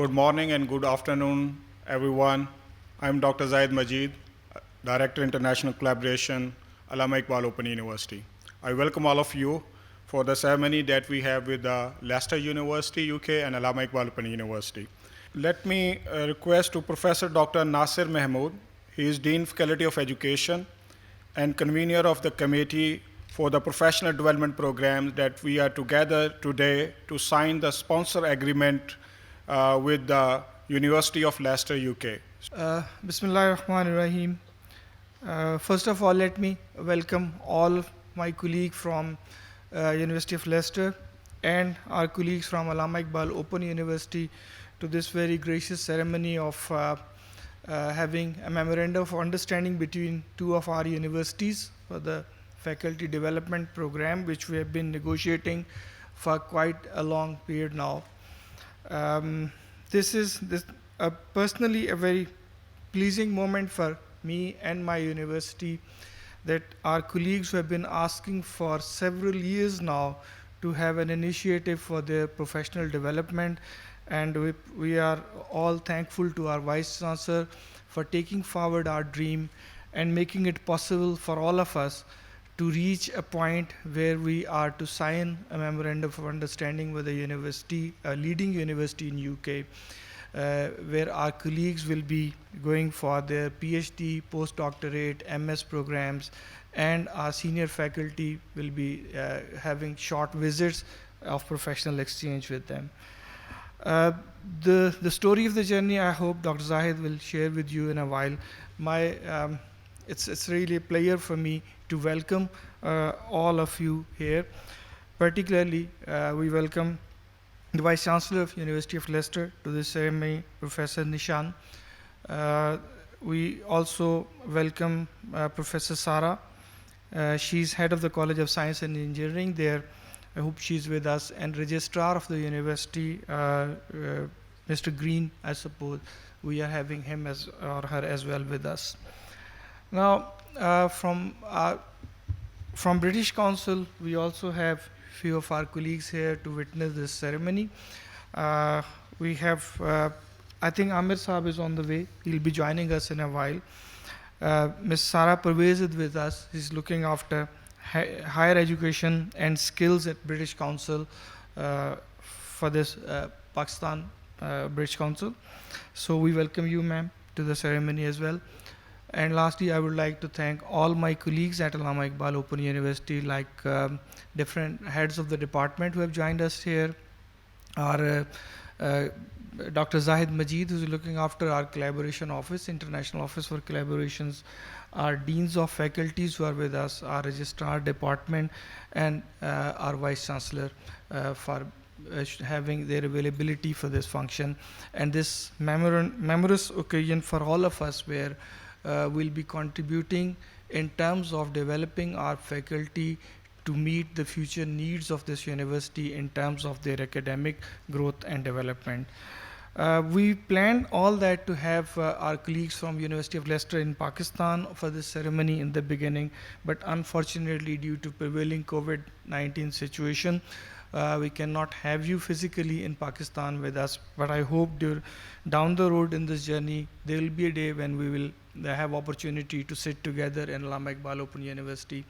Good morning and good afternoon, everyone. I'm Dr. Zahid Majid, Director International Collaboration, Allama Iqbal Open University. I welcome all of you for the ceremony that we have with Leicester University, UK, and Allama Iqbal Open University. Let me request to Professor Dr. Nasir Mahmood. He is Dean Faculty of Education and convener of the Committee for the Professional Development Program, that we are together today to sign the sponsor agreement with the University of Leicester, UK. Bismillah ar-Rahman ar-Rahim. First of all, let me welcome all of my colleagues from University of Leicester and our colleagues from Allama Iqbal Open University to this very gracious ceremony of having a memorandum of understanding between two of our universities for the faculty development program, which we have been negotiating for quite a long period now. This is personally a very pleasing moment for me and my university, that our colleagues who have been asking for several years now to have an initiative for their professional development, and we are all thankful to our Vice Chancellor for taking forward our dream and making it possible for all of us to reach a point where we are to sign a memorandum of understanding with a university, a leading university in UK, where our colleagues will be going for their PhD, postdoctorate, MS programs, and our senior faculty will be having short visits of professional exchange with them. The story of the journey, I hope Dr. Zahid will share with you in a while. It's really a pleasure for me to welcome all of you here. Particularly, we welcome the Vice Chancellor of University of Leicester to this ceremony, Professor Nishan. We also welcome Professor Sara. She's head of the College of Science and Engineering there. I hope she's with us. And Registrar of the University, Mr. Green, I suppose. We are having him or her as well with us. Now, from British Council, we also have few of our colleagues here to witness this ceremony. We have, I think Amir Saab is on the way. He'll be joining us in a while. Ms. Sara Parvez is with us. She's looking after higher education and skills at British Council for this Pakistan British Council. So we welcome you, ma'am, to the ceremony as well. And lastly, I would like to thank all my colleagues at Allama Iqbal Open University, like different heads of the department who have joined us here. Our Dr. Zahid Majid, who is looking after our collaboration office, international office for collaborations, our deans of faculties who are with us, our registrar department, and our vice chancellor for having their availability for this function. And this memorous occasion for all of us, where we'll be contributing in terms of developing our faculty to meet the future needs of this university in terms of their academic growth and development. We planned all that to have our colleagues from University of Leicester in Pakistan for this ceremony in the beginning, but unfortunately, due to prevailing COVID-19 situation, we cannot have you physically in Pakistan with us. But I hope down the road in this journey, there will be a day when we will have opportunity to sit together in Allama Iqbal Open University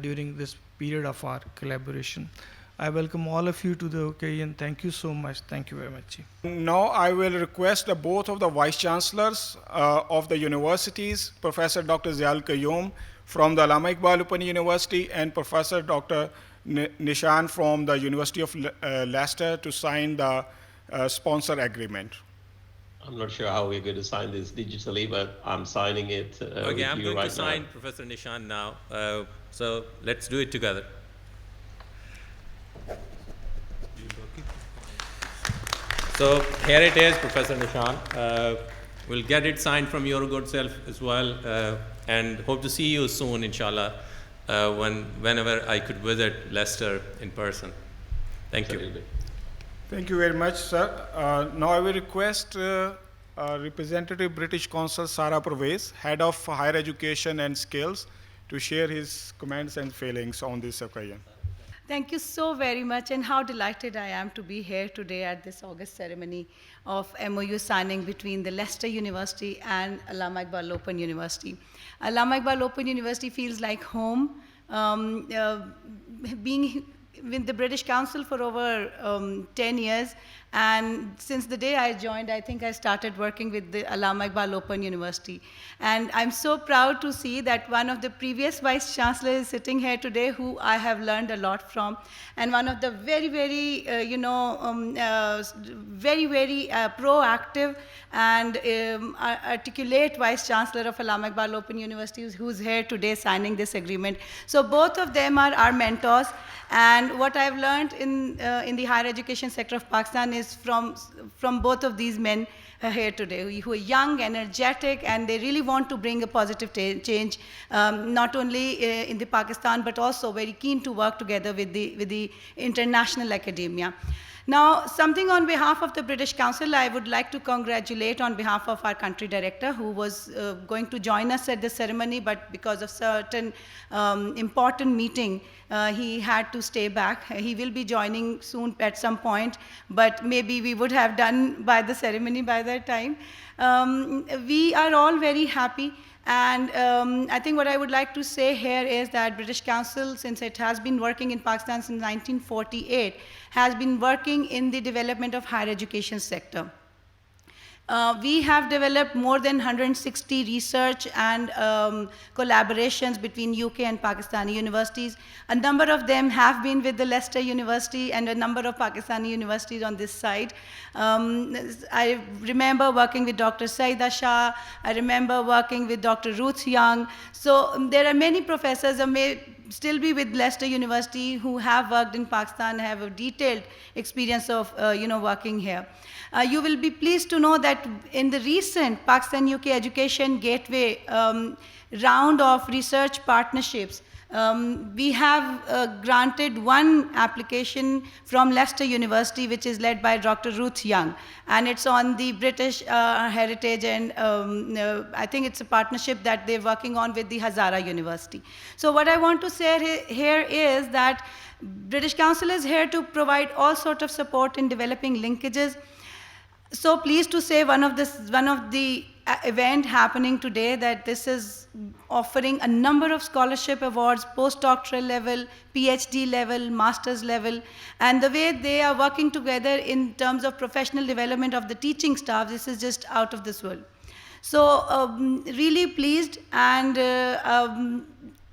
during this period of our collaboration. I welcome all of you to the occasion. Thank you so much. Thank you very much. Now I will request both of the Vice Chancellors of the universities, Professor Dr. Zial Qayyum from the Allama Iqbal Open University and Professor Dr. Nishan from the University of Leicester, to sign the sponsor agreement. I'm not sure how we're going to sign this digitally, but I'm signing it okay, I'm going right to sign now. Professor Nishan now. So let's do it together. So here it is, Professor Nishan. We'll get it signed from your good self as well, and hope to see you soon, inshallah, whenever I could visit Leicester in person. Thank you. Thank you very much, sir. Now I will request Representative British Council Sara Parvez, Head of Higher Education and Skills, to share his comments and feelings on this occasion. Thank you so very much, and how delighted I am to be here today at this August ceremony of MoU signing between the Leicester University and Allama Iqbal Open University. Allama Iqbal Open University feels like home. Being with the British Council for over 10 years, and since the day I joined, I think I started working with the Allama Iqbal Open University. And I'm so proud to see that one of the previous vice chancellors is sitting here today, who I have learned a lot from, and one of the very, very, very proactive and articulate vice chancellor of Allama Iqbal Open University, who's here today signing this agreement. So both of them are our mentors. And what I've learned in the higher education sector of Pakistan is from both of these men here today, who are young, energetic, and they really want to bring a positive change, not only in the Pakistan, but also very keen to work together with the international academia. Now, something on behalf of the British Council, I would like to congratulate on behalf of our country director, who was going to join us at the ceremony, but because of certain important meeting, he had to stay back. He will be joining soon at some point, but maybe we would have done by the ceremony by that time. We are all very happy. And I think what I would like to say here is that British Council, since it has been working in Pakistan since 1948, has been working in the development of higher education sector. We have developed more than 160 research and collaborations between UK and Pakistani universities. A number of them have been with the Leicester University and a number of Pakistani universities on this side. I remember working with Dr. Saida Shah. I remember working with Dr. Ruth Young. So there are many professors who may still be with Leicester University who have worked in Pakistan, have a detailed experience of working here. You will be pleased to know that in the recent Pakistan-UK Education Gateway round of research partnerships, we have granted one application from Leicester University, which is led by Dr. Ruth Young, and it's on the British heritage, and I think it's a partnership that they're working on with the Hazara University. So what I want to say here is that British Council is here to provide all sorts of support in developing linkages. So pleased to say one of the event happening today that this is offering a number of scholarship awards, postdoctoral level, PhD level, master's level, and the way they are working together in terms of professional development of the teaching staff, this is just out of this world. So really pleased, and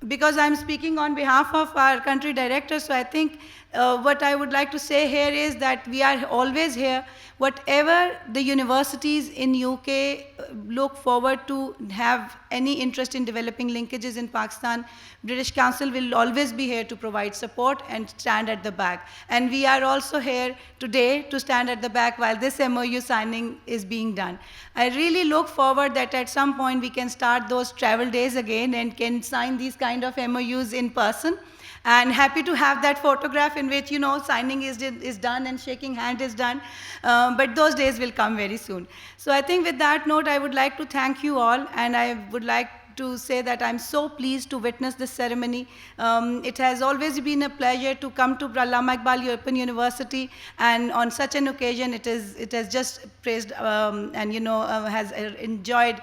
because I'm speaking on behalf of our country director, so I think what I would like to say here is that we are always here. Whatever the universities in UK look forward to have any interest in developing linkages in Pakistan, British Council will always be here to provide support and stand at the back. And we are also here today to stand at the back while this MoU signing is being done. I really look forward that at some point we can start those travel days again and can sign these kind of MoUs in person. And happy to have that photograph in which, signing is done and shaking hand is done. But those days will come very soon. So I think with that note, I would like to thank you all, and I would like to say that I'm so pleased to witness this ceremony. It has always been a pleasure to come to Allama Iqbal Open University, and on such an occasion, it has just praised and has enjoyed.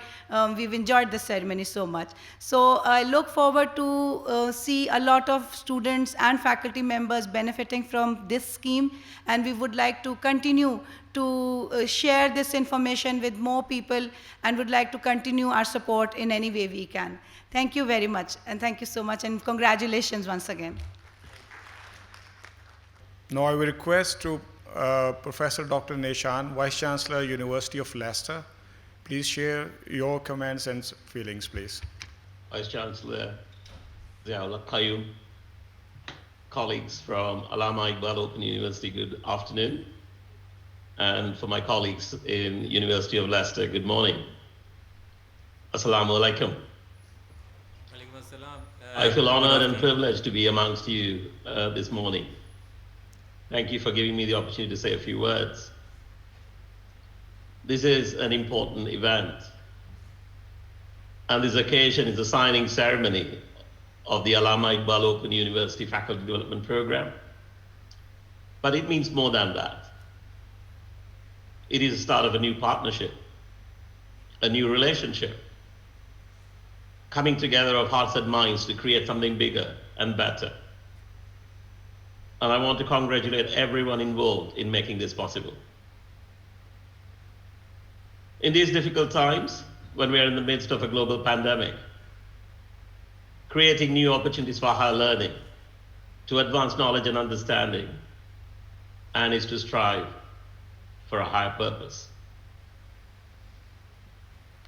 We've enjoyed the ceremony so much. So I look forward to see a lot of students and faculty members benefiting from this scheme, and we would like to continue to share this information with more people, and would like to continue our support in any way we can. Thank you very much, and thank you so much, and congratulations once again. Now I will request to Professor Dr. Nishan, Vice Chancellor, University of Leicester. Please share your comments and feelings, please. Vice Chancellor Ziaul Qayyum, colleagues from Allama Iqbal Open University, good afternoon. And for my colleagues in University of Leicester, good morning. Assalamu alaikum. I feel honored and privileged to be amongst you this morning. Thank you for giving me the opportunity to say a few words. This is an important event, and this occasion is the signing ceremony of the Allama Iqbal Open University Faculty Development Program. But it means more than that. It is the start of a new partnership, a new relationship, coming together of hearts and minds to create something bigger and better. And I want to congratulate everyone involved in making this possible. In these difficult times, when we are in the midst of a global pandemic, creating new opportunities for higher learning, to advance knowledge and understanding, and is to strive for a higher purpose.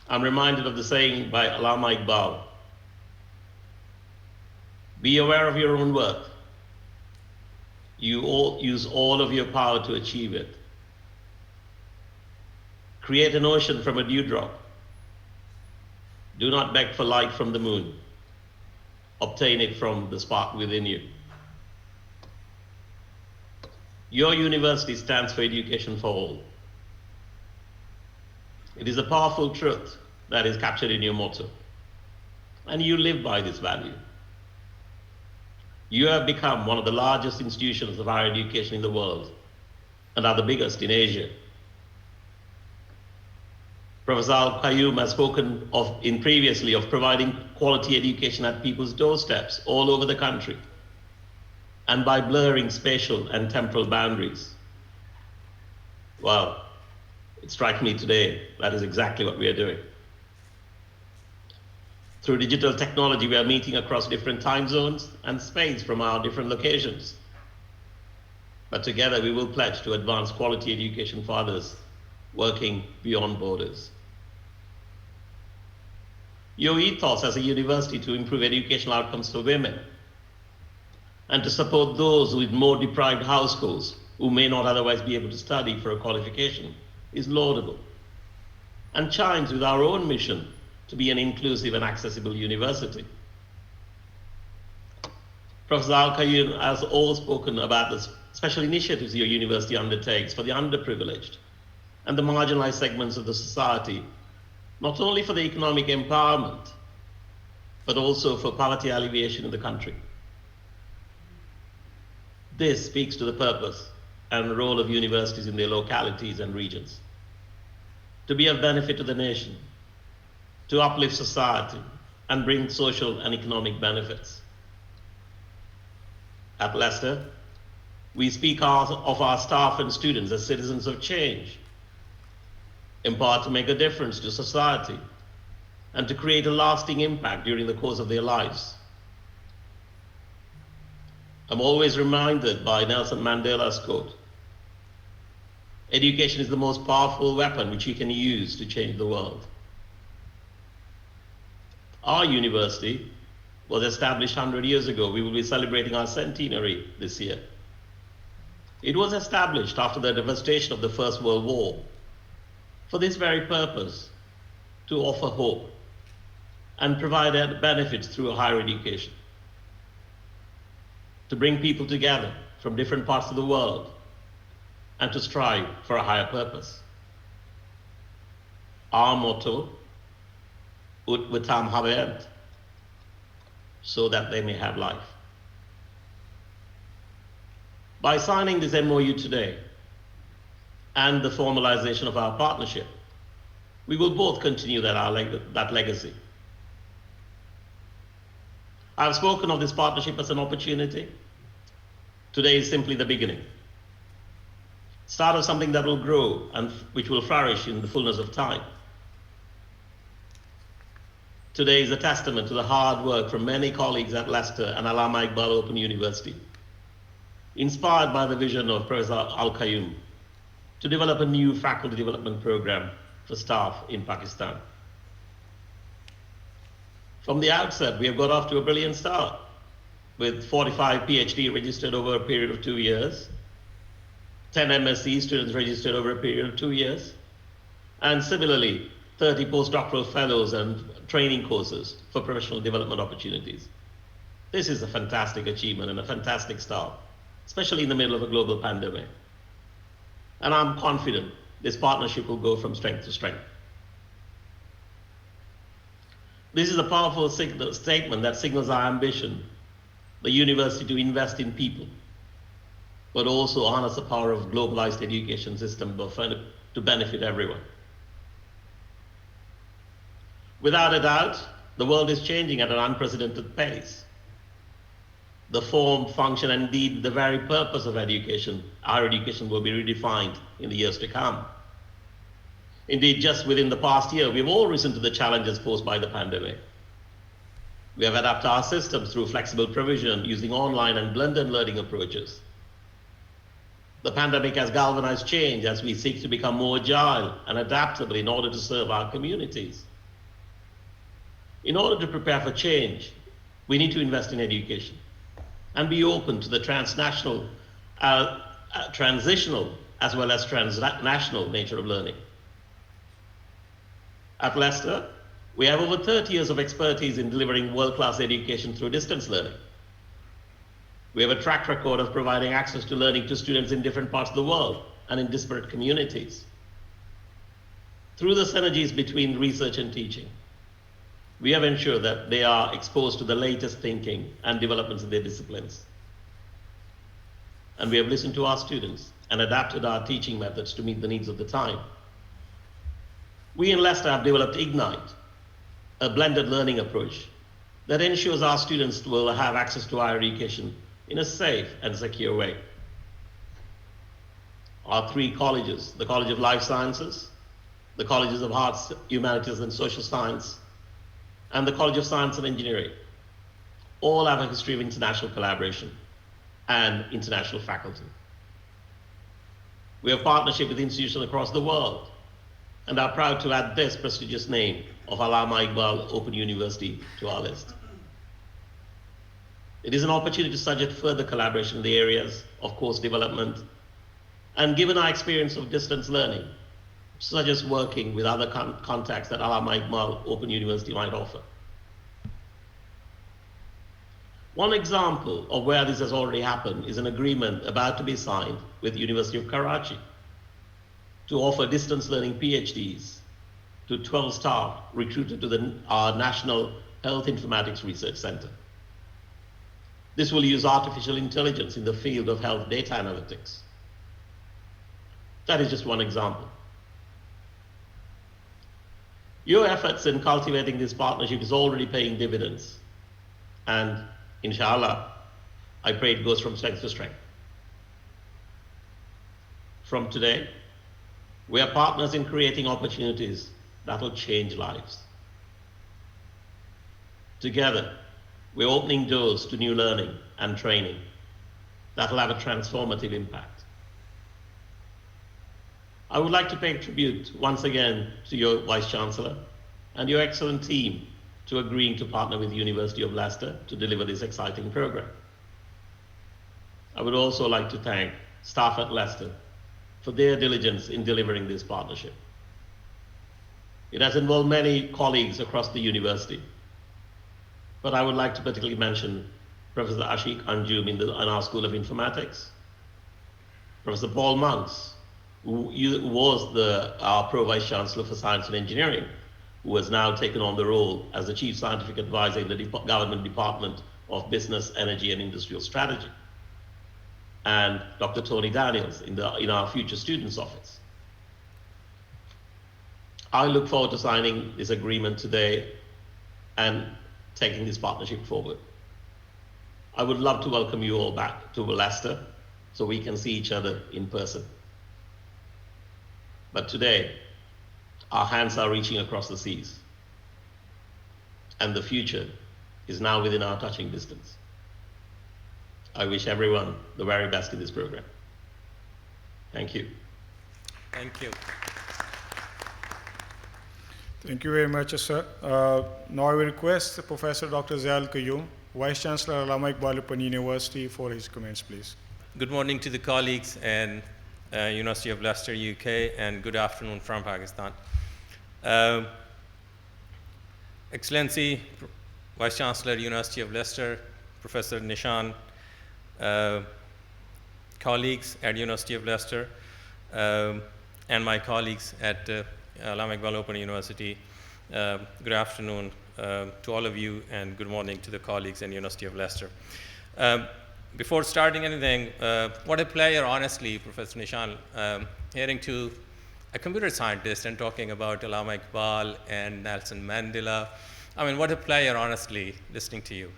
I'm reminded of the saying by Allama Iqbal, be aware of your own worth. Use all of your power to achieve it. Create an ocean from a dewdrop. Do not beg for light from the moon. Obtain it from the spark within you. Your university stands for education for all. It is a powerful truth that is captured in your motto, and you live by this value. You have become one of the largest institutions of higher education in the world and are the biggest in Asia. Professor Al-Qayyum has spoken previously of providing quality education at people's doorsteps all over the country, and by blurring spatial and temporal boundaries. Well, it strikes me today that is exactly what we are doing. Through digital technology, we are meeting across different time zones and space from our different locations. But together we will pledge to advance quality education for others, working beyond borders. Your ethos as a university to improve educational outcomes for women and to support those with more deprived households who may not otherwise be able to study for a qualification is laudable and chimes with our own mission to be an inclusive and accessible university. Professor Al-Qayyum has also spoken about the special initiatives your university undertakes for the underprivileged and the marginalized segments of the society, not only for the economic empowerment, but also for poverty alleviation in the country. This speaks to the purpose and the role of universities in their localities and regions, to be of benefit to the nation, to uplift society and bring social and economic benefits. At Leicester, we speak of our staff and students as citizens of change, empowered to make a difference to society and to create a lasting impact during the course of their lives. I'm always reminded by Nelson Mandela's quote, education is the most powerful weapon which you can use to change the world. Our university was established 100 years ago. We will be celebrating our centenary this year. It was established after the devastation of the First World War for this very purpose, to offer hope and provide benefits through higher education, to bring people together from different parts of the world and to strive for a higher purpose. Our motto, Ut vitam habent, so that they may have life. By signing this MoU today and the formalization of our partnership, we will both continue that legacy. I've spoken of this partnership as an opportunity. Today is simply the beginning. Start of something that will grow and which will flourish in the fullness of time. Today is a testament to the hard work from many colleagues at Leicester and Allama Iqbal Open University, inspired by the vision of Professor Al-Qayyum to develop a new faculty development program for staff in Pakistan. From the outset, we have got off to a brilliant start, with 45 PhD registered over a period of 2 years, 10 MSc students registered over a period of 2 years, and similarly, 30 postdoctoral fellows and training courses for professional development opportunities. This is a fantastic achievement and a fantastic start, especially in the middle of a global pandemic. And I'm confident this partnership will go from strength to strength. This is a powerful statement that signals our ambition, the university to invest in people, but also harness the power of globalized education system to benefit everyone. Without a doubt, the world is changing at an unprecedented pace. The form, function, and indeed the very purpose of education, higher education, will be redefined in the years to come. Indeed, just within the past year, we've all risen to the challenges posed by the pandemic. We have adapted our systems through flexible provision using online and blended learning approaches. The pandemic has galvanized change as we seek to become more agile and adaptable in order to serve our communities. In order to prepare for change, we need to invest in education and be open to the transitional as well as transnational nature of learning. At Leicester, we have over 30 years of expertise in delivering world-class education through distance learning. We have a track record of providing access to learning to students in different parts of the world and in disparate communities. Through the synergies between research and teaching, we have ensured that they are exposed to the latest thinking and developments in their disciplines. And we have listened to our students and adapted our teaching methods to meet the needs of the time. We in Leicester have developed Ignite, a blended learning approach that ensures our students will have access to higher education in a safe and secure way. Our 3 colleges, the College of Life Sciences, the Colleges of Arts, Humanities and Social Science, and the College of Science and Engineering, all have a history of international collaboration and international faculty. We have partnership with institutions across the world and are proud to add this prestigious name of Allama Iqbal Open University to our list. It is an opportunity to suggest further collaboration in the areas of course development, and given our experience of distance learning, such as working with other contacts that Allama Iqbal Open University might offer. One example of where this has already happened is an agreement about to be signed with University of Karachi to offer distance learning PhDs to 12 staff recruited to our National Health Informatics Research Center. This will use artificial intelligence in the field of health data analytics. That is just one example. Your efforts in cultivating this partnership is already paying dividends, and inshallah, I pray it goes from strength to strength. From today, we are partners in creating opportunities that will change lives. Together, we're opening doors to new learning and training that will have a transformative impact. I would like to pay tribute once again to your Vice Chancellor and your excellent team to agreeing to partner with the University of Leicester to deliver this exciting program. I would also like to thank staff at Leicester for their diligence in delivering this partnership. It has involved many colleagues across the university, but I would like to particularly mention Professor Ashik Anjum in our School of Informatics, Professor Paul Monks, who was our Pro Vice Chancellor for Science and Engineering, who has now taken on the role as the Chief Scientific Advisor in the Government Department of Business, Energy and Industrial Strategy, and Dr. Tony Daniels in our Future Students Office. I look forward to signing this agreement today and taking this partnership forward. I would love to welcome you all back to Leicester so we can see each other in person. But today, our hands are reaching across the seas, and the future is now within our touching distance. I wish everyone the very best in this program. Thank you. Thank you. Thank you very much, sir. Now I will request Professor Dr. Ziad Al-Qayyum, Vice Chancellor Allama Iqbal Open University, for his comments, please. Good morning to the colleagues and University of Leicester, UK, and good afternoon from Pakistan. Excellency, Vice Chancellor, University of Leicester, Professor Nishan, colleagues at University of Leicester, and my colleagues at Allama Iqbal Open University, good afternoon to all of you, and good morning to the colleagues at University of Leicester. before starting anything, what a pleasure, honestly, Professor Nishan, hearing to a computer scientist and talking about Allama Iqbal and Nelson Mandela. I mean, what a pleasure, honestly, listening to you.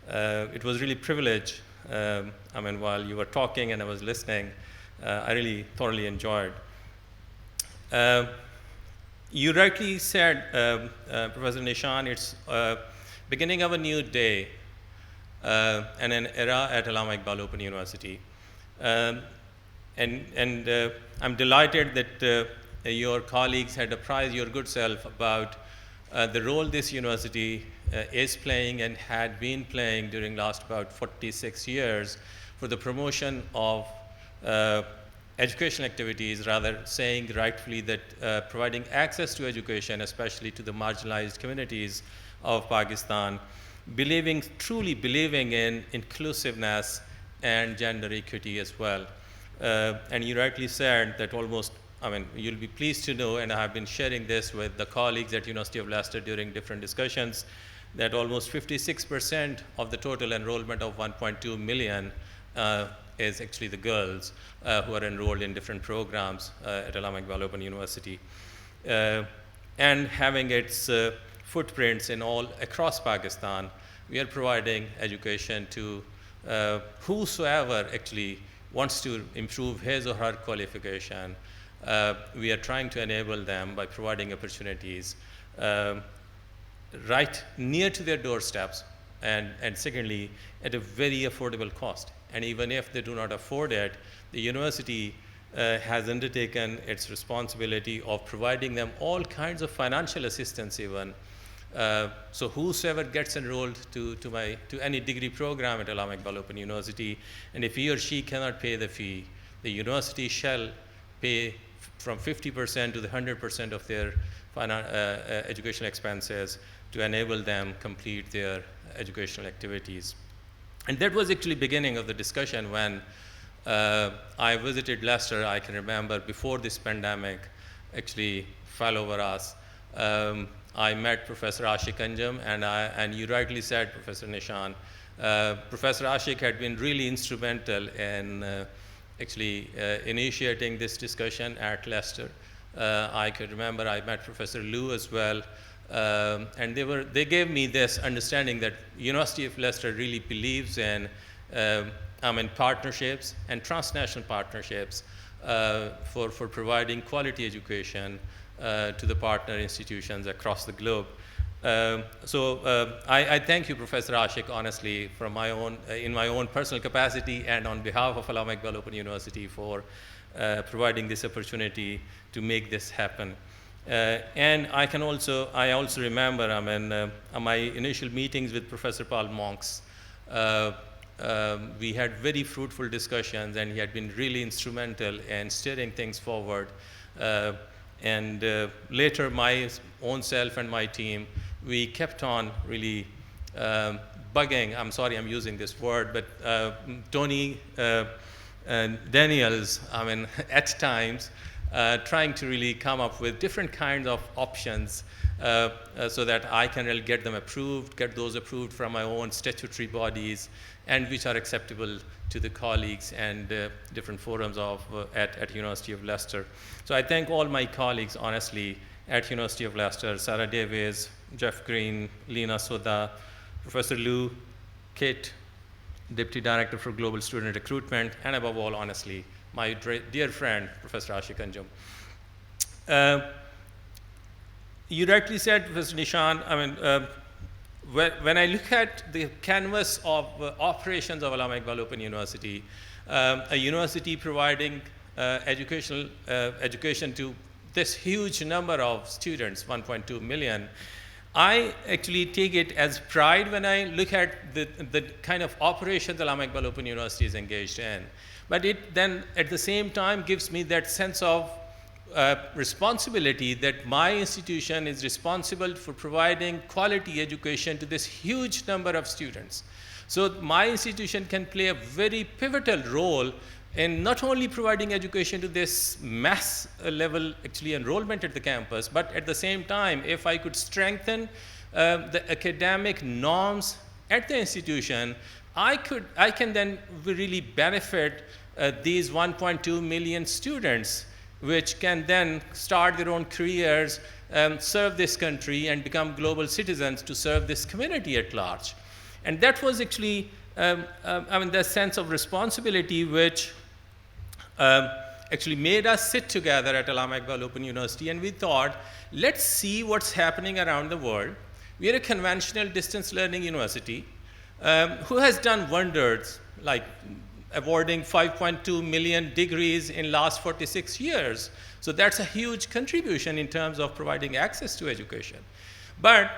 It was really a privilege. I mean, while you were talking and I was listening, I really thoroughly enjoyed. You rightly said, Professor Nishan, it's beginning of a new day and an era at Allama Iqbal Open University. And I'm delighted that your colleagues had apprised your good self about the role this university is playing and had been playing during last about 46 years for the promotion of educational activities, rather saying rightfully that providing access to education, especially to the marginalized communities of Pakistan, truly believing in inclusiveness and gender equity as well. And you rightly said that almost, I mean, you'll be pleased to know, and I have been sharing this with the colleagues at University of Leicester during different discussions, that almost 56% of the total enrollment of 1.2 million is actually the girls who are enrolled in different programs at Allama Iqbal Open University. And having its footprints in all across Pakistan, we are providing education to whosoever actually wants to improve his or her qualification. We are trying to enable them by providing opportunities right near to their doorsteps, and secondly, at a very affordable cost. And even if they do not afford it, the university has undertaken its responsibility of providing them all kinds of financial assistance even. So whosoever gets enrolled to any degree program at Allama Iqbal Open University, and if he or she cannot pay the fee, the university shall pay from 50% to the 100% of their educational expenses to enable them complete their educational activities. And that was actually beginning of the discussion when I visited Leicester. I can remember before this pandemic actually fell over us. I met Professor Ashik Anjum, and you rightly said, Professor Nishan, Professor Ashik had been really instrumental in actually initiating this discussion at Leicester. I could remember I met Professor Liu as well, and they gave me this understanding that University of Leicester really believes in partnerships and transnational partnerships for providing quality education to the partner institutions across the globe. So I thank you, Professor Ashik, honestly, from in my own personal capacity and on behalf of Allama Iqbal Open University for providing this opportunity to make this happen. And I also remember, my initial meetings with Professor Paul Monks, we had very fruitful discussions, and he had been really instrumental in steering things forward. And later, my own self and my team, we kept on really bugging, I'm sorry I'm using this word, but Tony Daniels, at times, trying to really come up with different kinds of options so that I can really get them approved, get those approved from my own statutory bodies, and which are acceptable to the colleagues and different forums at University of Leicester. So I thank all my colleagues, honestly, at University of Leicester, Sarah Davies, Jeff Green, Lena Soda, Professor Liu, Kate, Deputy Director for Global Student Recruitment, and above all, honestly, my dear friend, Professor Ashik Anjum. You rightly said, Professor Nishan, when I look at the canvas of operations of Allama Iqbal Open University, a university providing education to this huge number of students, 1.2 million, I actually take it as pride when I look at the kind of operations Allama Iqbal Open University is engaged in. But it then, at the same time, gives me that sense of responsibility that my institution is responsible for providing quality education to this huge number of students. So my institution can play a very pivotal role in not only providing education to this mass level actually enrollment at the campus, but at the same time, if I could strengthen the academic norms at the institution I can then really benefit these 1.2 million students, which can then start their own careers, serve this country, and become global citizens to serve this community at large. And that was actually, the sense of responsibility which actually made us sit together at Allama Iqbal Open University, and we thought, let's see what's happening around the world. We are a conventional distance learning university who has done wonders, like awarding 5.2 million degrees in last 46 years. So that's a huge contribution in terms of providing access to education. But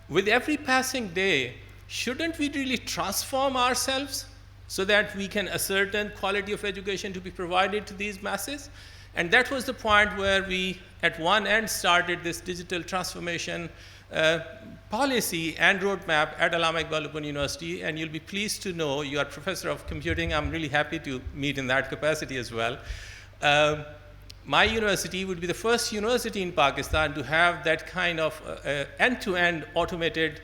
with every passing day, shouldn't we really transform ourselves so that we can ascertain quality of education to be provided to these masses? And that was the point where we, at one end, started this digital transformation policy and roadmap at Allama Iqbal Open University. And you'll be pleased to know, you are professor of computing. I'm really happy to meet in that capacity as well. My university would be the first university in Pakistan to have that kind of end-to-end automated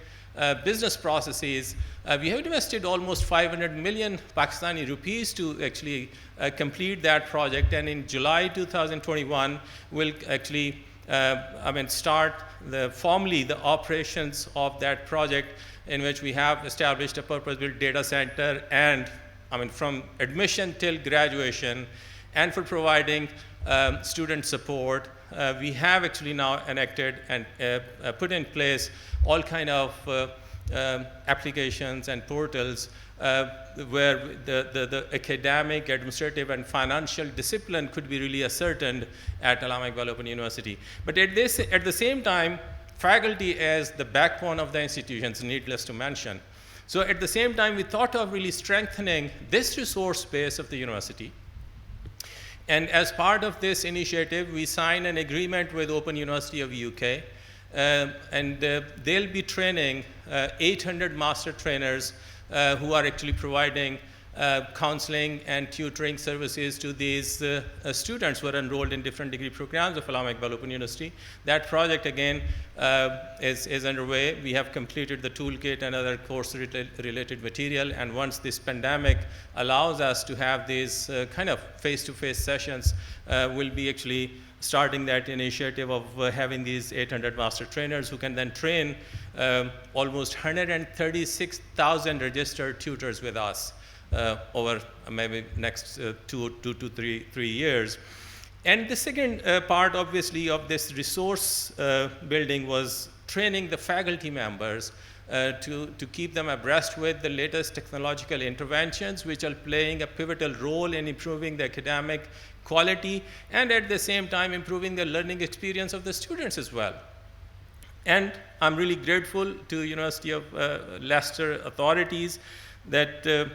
business processes. We have invested almost 500 million Pakistani rupees to actually complete that project, and in July 2021, we'll actually start formally the operations of that project, in which we have established a purpose-built data center, and from admission till graduation, and for providing student support. We have actually now enacted and put in place all kind of applications and portals where the academic, administrative, and financial discipline could be really ascertained at Allama Iqbal Open University. But at the same time, faculty as the backbone of the institutions, needless to mention. So at the same time, we thought of really strengthening this resource base of the university. And as part of this initiative, we signed an agreement with Open University of UK, and they'll be training 800 master trainers who are actually providing counseling and tutoring services to these students who are enrolled in different degree programs of Allama Iqbal Open University. That project, again, is underway. We have completed the toolkit and other course-related material, and once this pandemic allows us to have these kind of face-to-face sessions, we'll be actually starting that initiative of having these 800 master trainers who can then train almost 136,000 registered tutors with us over maybe next 2 to 3 years. And the second part, obviously, of this resource building was training the faculty members to keep them abreast with the latest technological interventions, which are playing a pivotal role in improving the academic quality and at the same time improving the learning experience of the students as well. And I'm really grateful to University of Leicester authorities that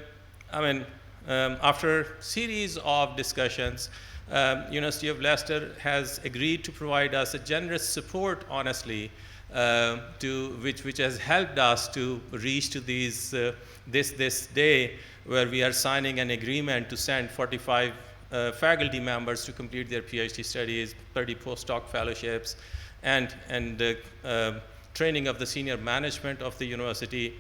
after a series of discussions, University of Leicester has agreed to provide us a generous support, honestly, which has helped us to reach to these this day where we are signing an agreement to send 45 faculty members to complete their PhD studies, 30 postdoc fellowships, and training of the senior management of the university.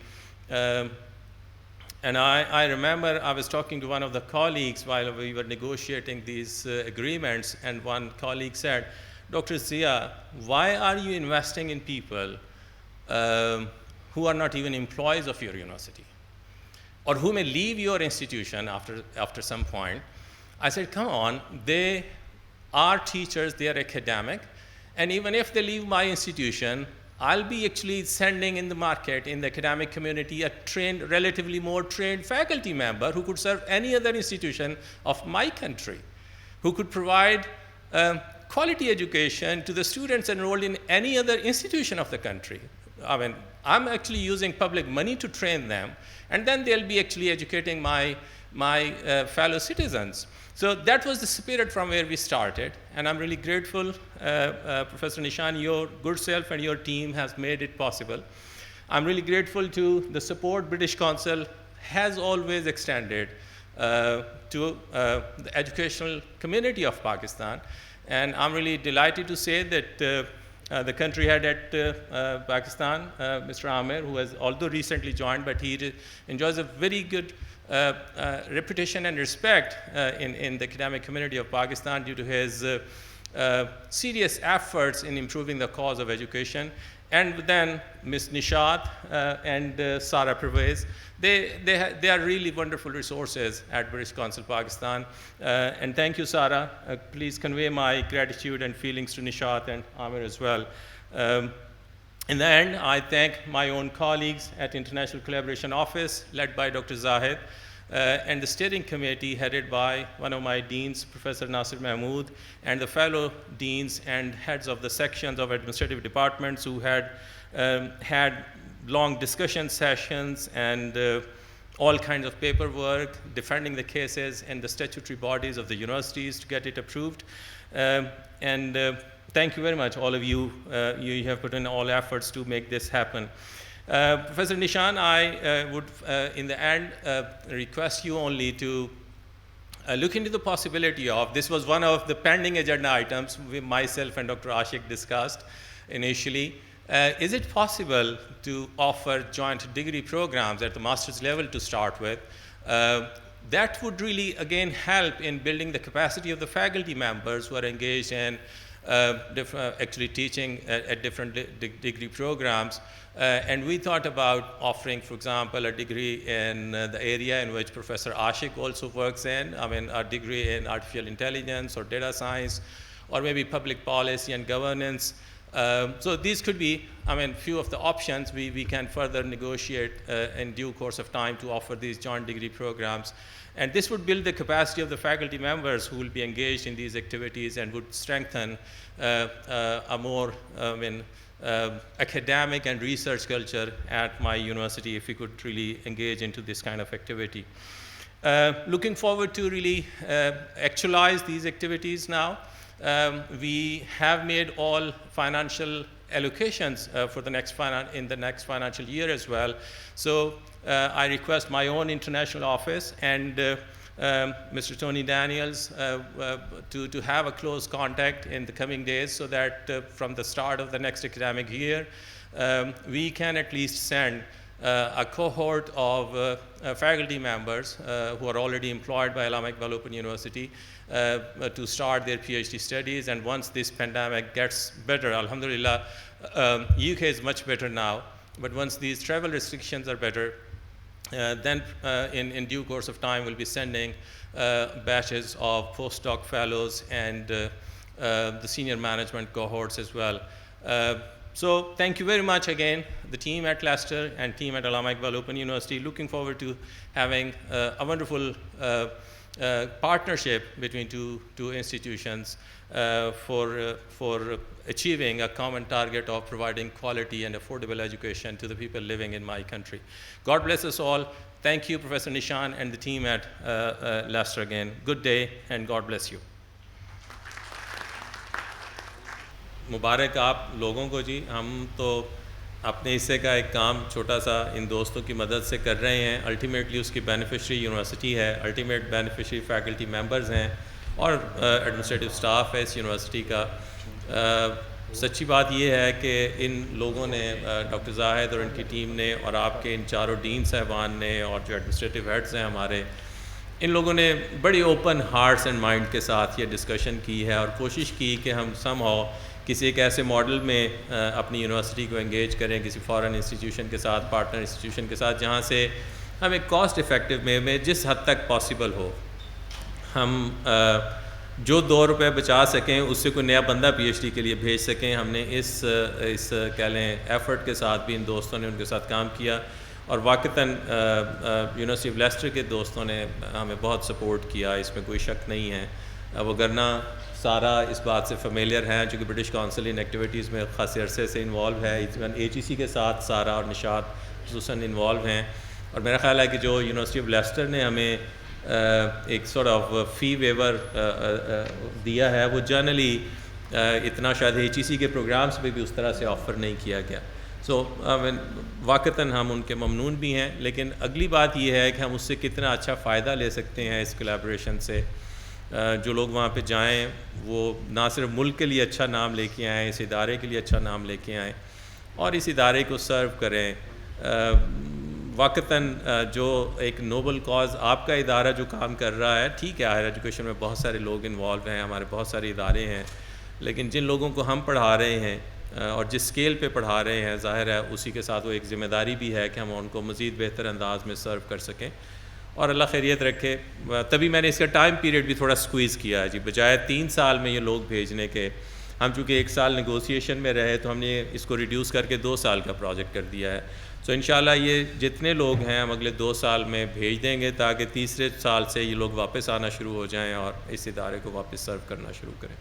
And I remember I was talking to one of the colleagues while we were negotiating these agreements, and one colleague said, Dr. Zia, why are you investing in people who are not even employees of your university, or who may leave your institution after some point? I said, come on, they are teachers, they are academic, and even if they leave my institution, I'll be actually sending in the market, in the academic community, a relatively more trained faculty member who could serve any other institution of my country, who could provide quality education to the students enrolled in any other institution of the country. I'm actually using public money to train them, and then they'll be actually educating my fellow citizens. So that was the spirit from where we started, and I'm really grateful, Professor Nishan, your good self and your team has made it possible. I'm really grateful to the support British Council has always extended to the educational community of Pakistan, and I'm really delighted to say that the country head at Pakistan, Mr. Amir, who has although recently joined, but he enjoys a very good reputation and respect in the academic community of Pakistan due to his serious efforts in improving the cause of education. And then Ms. Nishat and Sarah Pervez, they are really wonderful resources at British Council Pakistan. And thank you, Sarah. Please convey my gratitude and feelings to Nishat and Amir as well. In the end, I thank my own colleagues at International Collaboration Office, led by Dr. Zahid, and the steering committee headed by one of my deans, Professor Nasir Mahmood, and the fellow deans and heads of the sections of administrative departments who had had long discussion sessions and all kinds of paperwork, defending the cases and the statutory bodies of the universities to get it approved. Thank you very much, all of you. You have put in all efforts to make this happen. Professor Nishan, I would, in the end, request you only to look into the possibility of, this was one of the pending agenda items myself and Dr. Ashik discussed initially. Is it possible to offer joint degree programs at the master's level to start with? That would really, again, help in building the capacity of the faculty members who are engaged in actually teaching at different degree programs. And we thought about offering, for example, a degree in the area in which Professor Ashik also works in, I mean, a degree in artificial intelligence or data science, or maybe public policy and governance. So these could be, I mean, few of the options we can further negotiate in due course of time to offer these joint degree programs. And this would build the capacity of the faculty members who will be engaged in these activities and would strengthen a more, academic and research culture at my university if we could really engage into this kind of activity. Looking forward to really actualize these activities now. We have made all financial allocations for the next in the next financial year as well. So I request my own international office and Mr. Tony Daniels to have a close contact in the coming days so that from the start of the next academic year, we can at least send a cohort of faculty members who are already employed by Allama Iqbal Open University to start their PhD studies. And once this pandemic gets better, alhamdulillah, UK is much better now, but once these travel restrictions are better, then in due course of time we'll be sending batches of postdoc fellows and the senior management cohorts as well. So thank you very much again, the team at Leicester and team at Allama Iqbal Open University. Looking forward to having a wonderful partnership between two institutions for achieving a common target of providing quality and affordable education to the people living in my country. God bless us all. Thank you, Professor Nishan and the team at Leicester again. Good day and God bless you. मुबारक आप लोगों को जी, हम तो अपने हिस्से का एक काम छोटा सा इन दोस्तों की मदद से कर रहे हैं. अल्टीमेटली उसकी बेनिफिशरी यूनिवर्सिटी है, अल्टीमेट बेनिफिशरी फैकल्टी मेंबर्स हैं और एडमिनिस्ट्रेटिव स्टाफ है इस यूनिवर्सिटी का. सच्ची बात ये है कि इन लोगों ने, डॉक्टर जाहिद और इनकी टीम ने और आपके इन चारों डीन साहबान ने और जो एडमिनिस्ट्रेटिव हेड्स हैं हमारे, इन लोगों ने बड़ी ओपन हार्ट्स एंड माइंड के साथ ये डिस्कशन की है और कोशिश की कि हम समहाउ किसी एक ऐसे मॉडल में अपनी यूनिवर्सिटी को एंगेज करें किसी फॉरेन इंस्टीट्यूशन के साथ, पार्टनर इंस्टीट्यूशन के साथ, जहाँ से हमें कॉस्ट इफ़ेक्टिव में जिस हद तक पॉसिबल हो हम जो ₹2 बचा सकें उससे कोई नया बंदा PhD के लिए भेज सकें. हमने इस कह लें एफ़र्ट के साथ भी इन दोस्तों ने उनके साथ काम किया और वाक़तन यूनिवर्सिटी ऑफ लेस्टर के दोस्तों ने हमें बहुत सपोर्ट किया, इसमें कोई शक नहीं है. वगरना सारा इस बात से फेमिलियर हैं चूँकि ब्रिटिश काउंसिल इन एक्टिविटीज़ में ख़ासी अरसे से इन्वॉल्व है. इवन AGC के साथ सारा और निशात खसूसन इन्वॉल्व हैं और मेरा ख़्याल है कि जो यूनिवर्सिटी ऑफ लेस्टर ने हमें एक सॉर्ट ऑफ फ़ी वेवर दिया है वो जनरली इतना शायद AGC के प्रोग्राम्स में भी उस तरह से ऑफ़र नहीं किया गया. सो वाक़तन हम उनके ममनून भी हैं, लेकिन अगली बात ये है कि हम उससे कितना अच्छा फ़ायदा ले सकते हैं इस कोलैबोरेशन से. جو لوگ وہاں پہ جائیں وہ نہ صرف ملک کے لیے اچھا نام لے کے آئیں، اس ادارے کے لیے اچھا نام لے کے آئیں اور اس ادارے کو سرو کریں. واقعتاً جو ایک نوبل کاز آپ کا ادارہ جو کام کر رہا ہے، ٹھیک ہے ہائر ایجوکیشن میں بہت سارے لوگ انوالو ہیں، ہمارے بہت سارے ادارے ہیں، لیکن جن لوگوں کو ہم پڑھا رہے ہیں اور جس اسکیل پہ پڑھا رہے ہیں، ظاہر ہے اسی کے ساتھ وہ ایک ذمہ داری بھی ہے کہ ہم ان کو مزید بہتر انداز میں سرو کر سکیں اور اللہ خیریت رکھے. تبھی میں نے اس کا ٹائم پیریڈ بھی تھوڑا سکویز کیا ہے جی، بجائے 3 سال میں یہ لوگ بھیجنے کے. ہم چونکہ 1 سال نیگوسیشن میں رہے تو ہم نے اس کو ریڈیوس کر کے 2 سال کا پروجیکٹ کر دیا ہے. سو انشاءاللہ یہ جتنے لوگ ہیں ہم اگلے 2 سال میں بھیج دیں گے تاکہ تیسرے سال سے یہ لوگ واپس آنا شروع ہو جائیں اور اس ادارے کو واپس سرو کرنا شروع کریں.